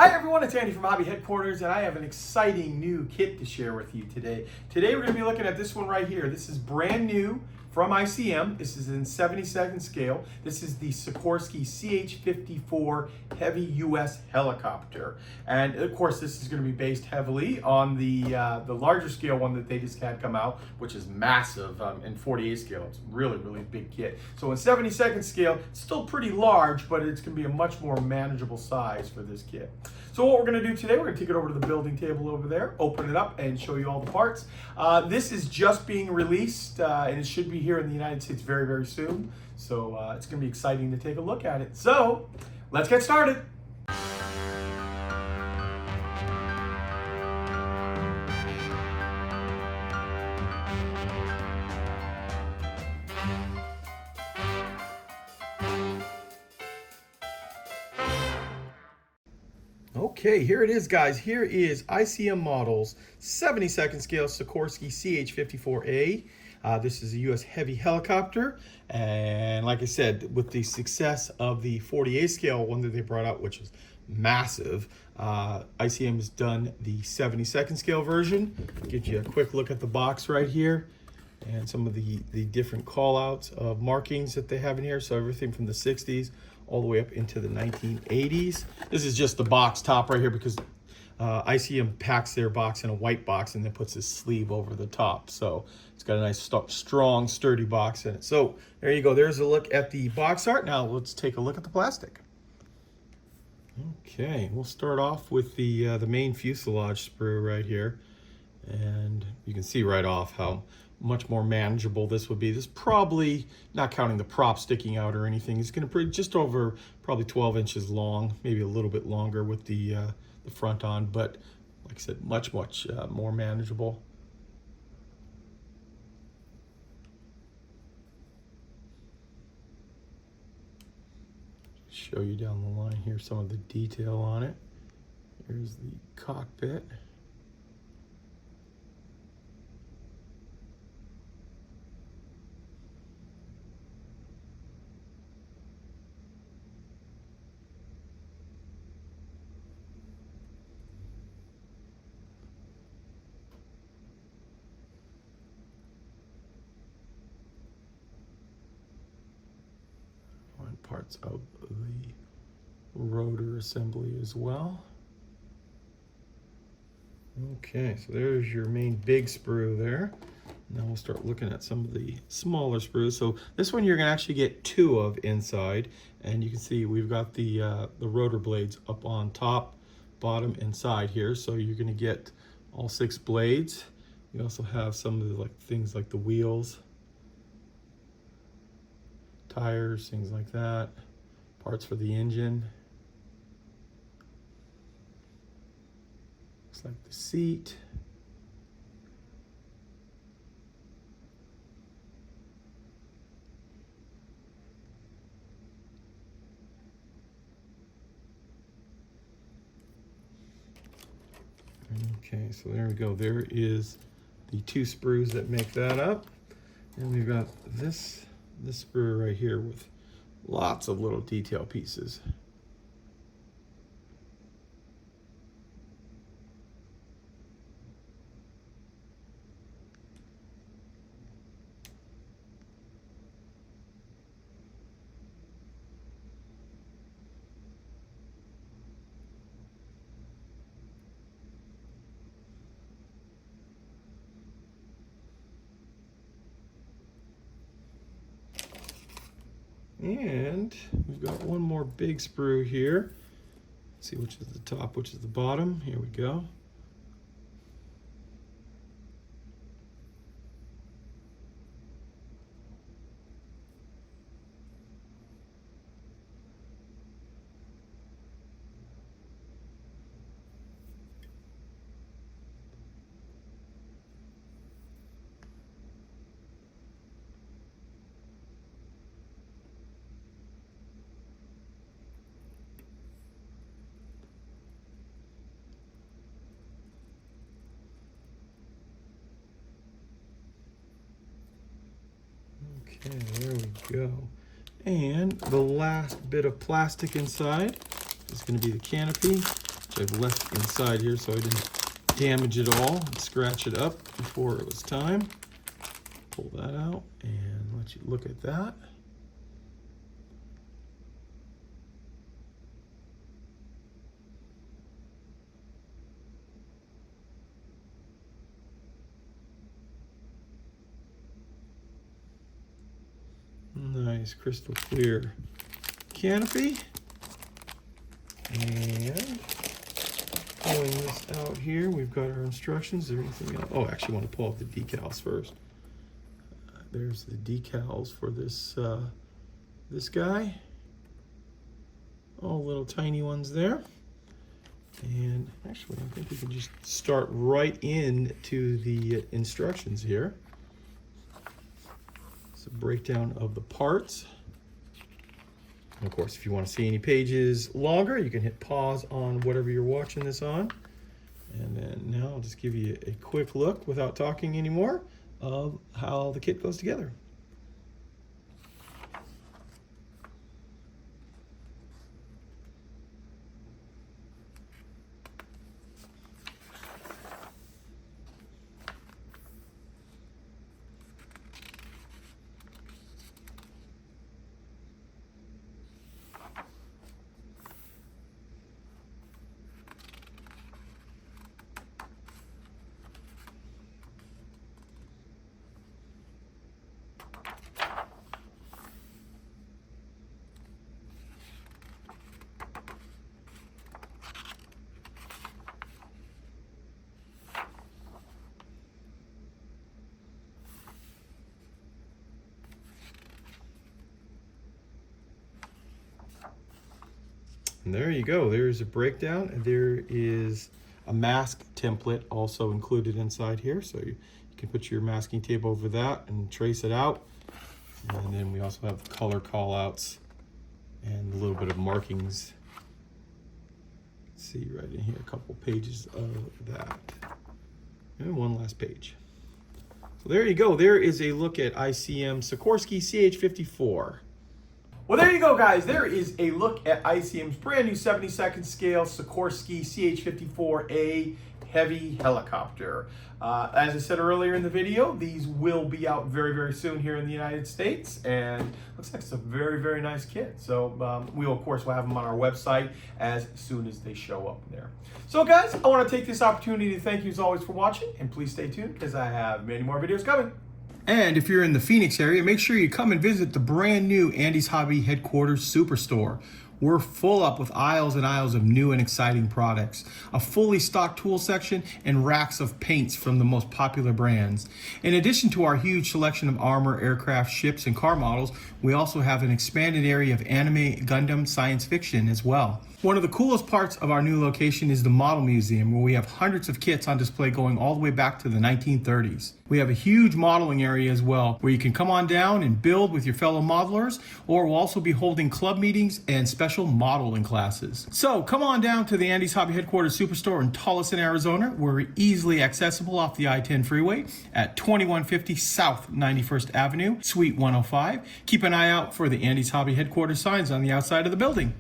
Hi everyone, it's Andy from Hobby Headquarters, and I have an exciting new kit to share with you today. Today we're going to be looking at this one right here. This is brand new from ICM. This is in 72nd scale. This is the Sikorsky CH-54 heavy US helicopter. And of course this is going to be based heavily on the larger scale one that they just had come out, which is massive in 48 scale. It's really big kit. So in 72nd scale, it's still pretty large, but it's going to be a much more manageable size for this kit. So what we're going to do today, we're going to take it over to the building table over there, open it up, and show you all the parts. This is just being released, and it should be here in the United States very soon. So it's going to be exciting to take a look at it. So let's get started. Okay, here it is, guys. Here is ICM Models 72nd scale Sikorsky CH-54A. This is a U.S. heavy helicopter, and like I said, with the success of the 48 scale one that they brought out, which is massive, ICM has done the 72nd scale version. Gives you a quick look at the box right here and some of the different call outs of markings that they have in here. So everything from the 60s all the way up into the 1980s. This is just the box top right here because ICM packs their box in a white box and then puts this sleeve over the top. So it's got a nice, strong, sturdy box in it. So there you go. There's a look at the box art. Now let's take a look at the plastic. Okay, we'll start off with the main fuselage sprue right here. And you can see right off how much more manageable this would be. This probably, not counting the prop sticking out or anything, is going to be just over probably 12 inches long, maybe a little bit longer with the front on, but like I said, much more manageable. Show you down the line here some of the detail on it. Here's the cockpit. Parts of the rotor assembly as well. Okay, so there's your main big sprue there. Now we'll start looking at some of the smaller sprues. So this one you're going to actually get two of inside, and you can see we've got the rotor blades up on top, bottom, and side here. So you're going to get all 6 blades. You also have some of the things like the wheels, tires, things like that, parts for the engine. Looks like the seat. Okay, so there we go. There is the 2 sprues that make that up. And we've got this sprue right here with lots of little detail pieces. And we've got one more big sprue here. Let's see which is the top, which is the bottom. Here we go. Okay, there we go. And the last bit of plastic inside is going to be the canopy. which I've left inside here so I didn't damage it all and scratch it up before it was time. Pull that out and let you look at that. Nice crystal clear canopy. And pulling this out here, we've got our instructions. Is there anything else? Oh, actually, I want to pull out the decals first. There's the decals for this this guy. All little tiny ones there. And actually, I think we can just start right into the instructions here. It's a breakdown of the parts. And of course, if you want to see any pages longer, you can hit pause on whatever you're watching this on. And then now I'll just give you a quick look without talking anymore of how the kit goes together. And there you go. There's a breakdown. And there is a mask template also included inside here. So you can put your masking tape over that and trace it out. And then we also have the color call outs and a little bit of markings. See right in here, a couple pages of that. And one last page. So there you go. There is a look at ICM Sikorsky CH-54. Well, there you go, guys. There is a look at ICM's brand new 72nd scale Sikorsky CH-54A heavy helicopter. As I said earlier in the video, these will be out very, very soon here in the United States, and looks like it's a very, very nice kit. So we will, of course, will have them on our website as soon as they show up there. So, guys, I want to take this opportunity to thank you as always for watching, and please stay tuned because I have many more videos coming. And if you're in the Phoenix area, make sure you come and visit the brand new Andy's Hobby Headquarters Superstore. We're full up with aisles and aisles of new and exciting products, a fully stocked tool section, and racks of paints from the most popular brands. In addition to our huge selection of armor, aircraft, ships, and car models, we also have an expanded area of anime, Gundam, science fiction as well. One of the coolest parts of our new location is the Model Museum, where we have hundreds of kits on display going all the way back to the 1930s. We have a huge modeling area as well, where you can come on down and build with your fellow modelers, or we'll also be holding club meetings and special modeling classes. So come on down to the Andy's Hobby Headquarters Superstore in TOLLESON, Arizona. We're easily accessible off the I-10 freeway at 2150 South 91st Avenue, Suite 105. Keep an eye out for the Andy's Hobby Headquarters signs on the outside of the building.